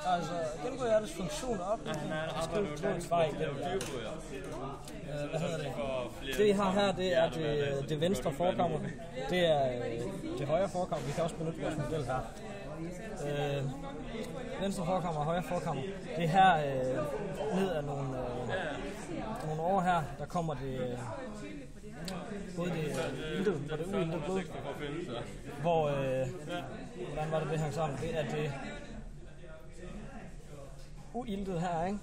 Altså, gennemgå hjertets funktion op. Skriv blodets vej igennem hjertet. Hvad hedder det? Det I har her, det er det venstre forkammer. Det er det højre forkammer. Vi kan også benytte vores model her. Venstre forkammer og højre forkammer. Det er her ned af nogle år her, der kommer det både det iltede og det uiltede blod. Hvor, hvordan var det hang sammen? Det er det uiltede her, ikke?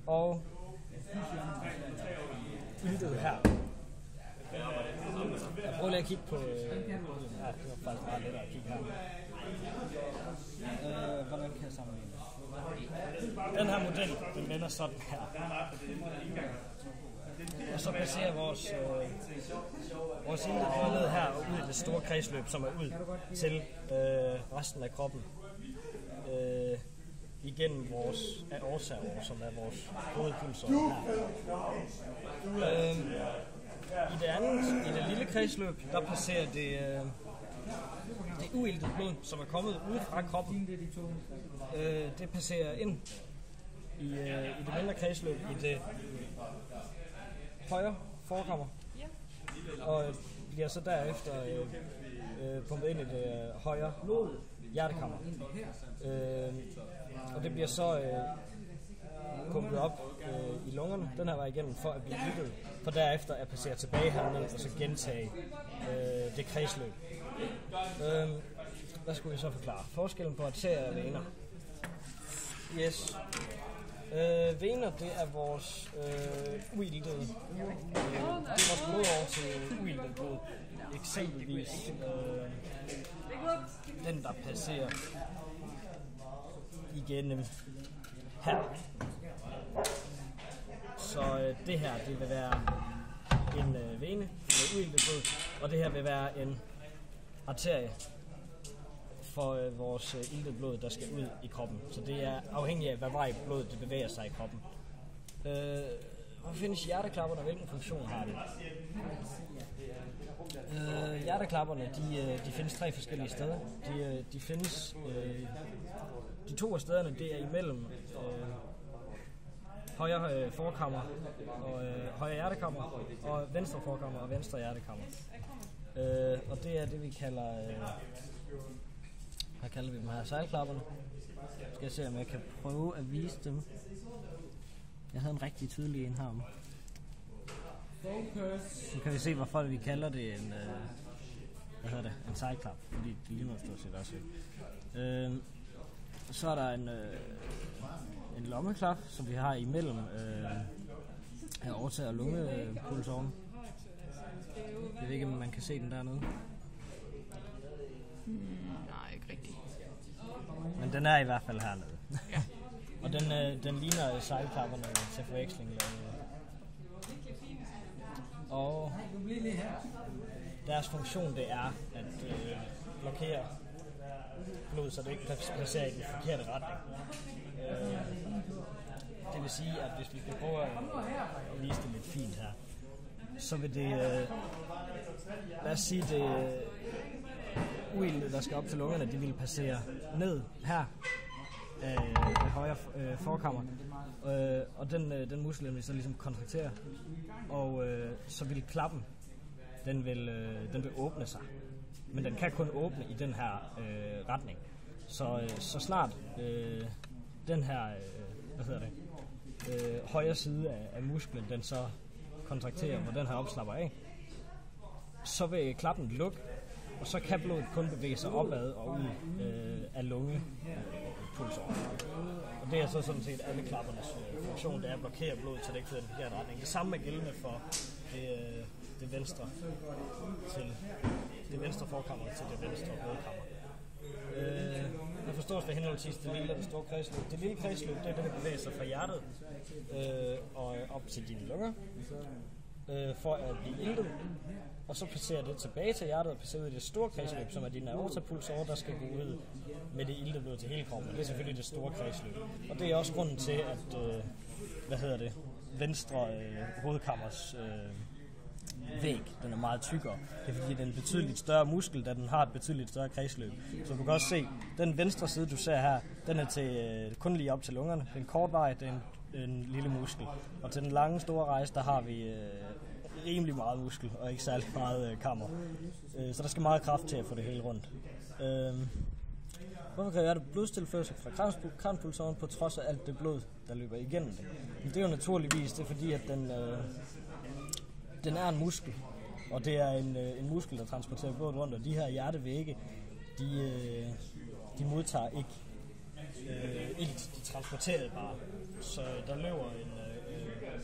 Og iltede her. Jeg prøver lige at kigge på... det var faktisk meget lettere at kigge her. Hvordan kan jeg sammenligne? Den her model, den vender sådan her. Og så passerer vores iltede blod her og ud i det store kredsløb, som er ud til resten af kroppen. Igennem vores aortaår, som er vores hovedpulsår her. I det andet, i det lille kredsløb, der passerer det uiltede blod, som er kommet ud fra kroppen. Det passerer ind i det mindre kredsløb i det højre forkammer, og bliver så derefter pumpet ind i det højre hjertekammer. Og det bliver så pumpet op i lungerne den her vej igennem for at blive iltet, for derefter at passere tilbage herned og så gentage det kredsløb. Hvad skulle jeg så forklare? Forskellen på arterier og vener. Yes. Vener, det er vores uiltede. Det er vores blod over til uiltet blod. Eksempelvis den, der passerer igennem her. Så det her, det vil være en vene med uiltet blod, og det her vil være en arterie for vores iltede blod, der skal ud i kroppen. Så det er afhængigt af, hvad vej blodet det bevæger sig i kroppen. Hvor findes hjerteklapperne, og hvilken funktion har det? Hjerteklapperne, de findes 3 forskellige steder. De findes, de 2 af stederne, det er imellem højre forkammer og højre hjertekammer, og venstre forkammer og venstre hjertekammer. Og det er det, vi kalder, hvad kalder vi dem her, sejlklapperne. Skal jeg se, om jeg kan prøve at vise dem. Jeg havde en rigtig tydelig en her. Nu kan vi se, hvorfor vi kalder det en, en sejlklap, fordi det ligner stort set også. Så er der en lommeklap, som vi har imellem aorta og lungepulsåren. Jeg ved ikke, om man kan se den dernede. Nej, ikke rigtigt. Men den er i hvert fald hernede. Ja. Og den ligner sejlklapperne til forveksling. Og deres funktion, det er at blokere blod, så det ikke placerer i den forkerte retning. Det vil sige, at hvis vi kan prøve at vise det lidt fint her, så vil det, lad os sige, det uiltede, der skal op til lungerne, de vil passere ned her af højre forkammer, og den muskel vil så ligesom kontraktere, og så vil klappen, den vil åbne sig, men den kan kun åbne i den her retning. Så snart den her højre side af musklen, den så kontrakterer, hvor den her opslapper af, så vil klappen lukke, og så kan blodet kun bevæge sig opad og ud af lungepulsåren. Og det er så sådan set alle klappernes funktion, det er at blokere blodet, så det ikke flyder i den forkerte retning. Det samme er gældende for det venstre forkammer til det venstre hovedkammer. Der forstås ved henholdsvis det lille og det store kredsløb. Det lille kredsløb, det er det, der bevæger sig fra hjertet og op til dine lunger for at blive iltet. Og så passerer det tilbage til hjertet og passerer ud i det store kredsløb, som er dine aortapulsårer, der skal gå ud med det iltede blod til hele kroppen. Det er selvfølgelig det store kredsløb. Og det er også grunden til, at venstre hovedkammers væg, den er meget tykkere. Det er fordi, den er en betydeligt større muskel, da den har et betydeligt større kredsløb. Så du kan også se, den venstre side, du ser her, den er til kun lige op til lungerne. Den korte vej, det er en lille muskel. Og til den lange, store rejse, der har vi rimelig meget muskel, og ikke særlig meget kammer. Så der skal meget kraft til at få det hele rundt. Hvorfor kan jeg det blodstilførsel fra kranspulsåren på trods af alt det blod, der løber igennem det? Men det er jo naturligvis, det er fordi, at den er en muskel, og det er en muskel, der transporterer blodet rundt, og de her hjertevægge, de modtager ikke ilt, de transporterer det bare. Så der løber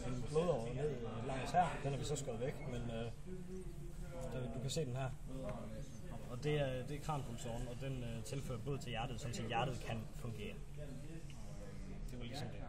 en blodåre ned langs her, den er vi så skåret væk, men du kan se den her. Og det er kranpulsåren, og den tilfører blod til hjertet, så hjertet kan fungere. Det var ligesom det.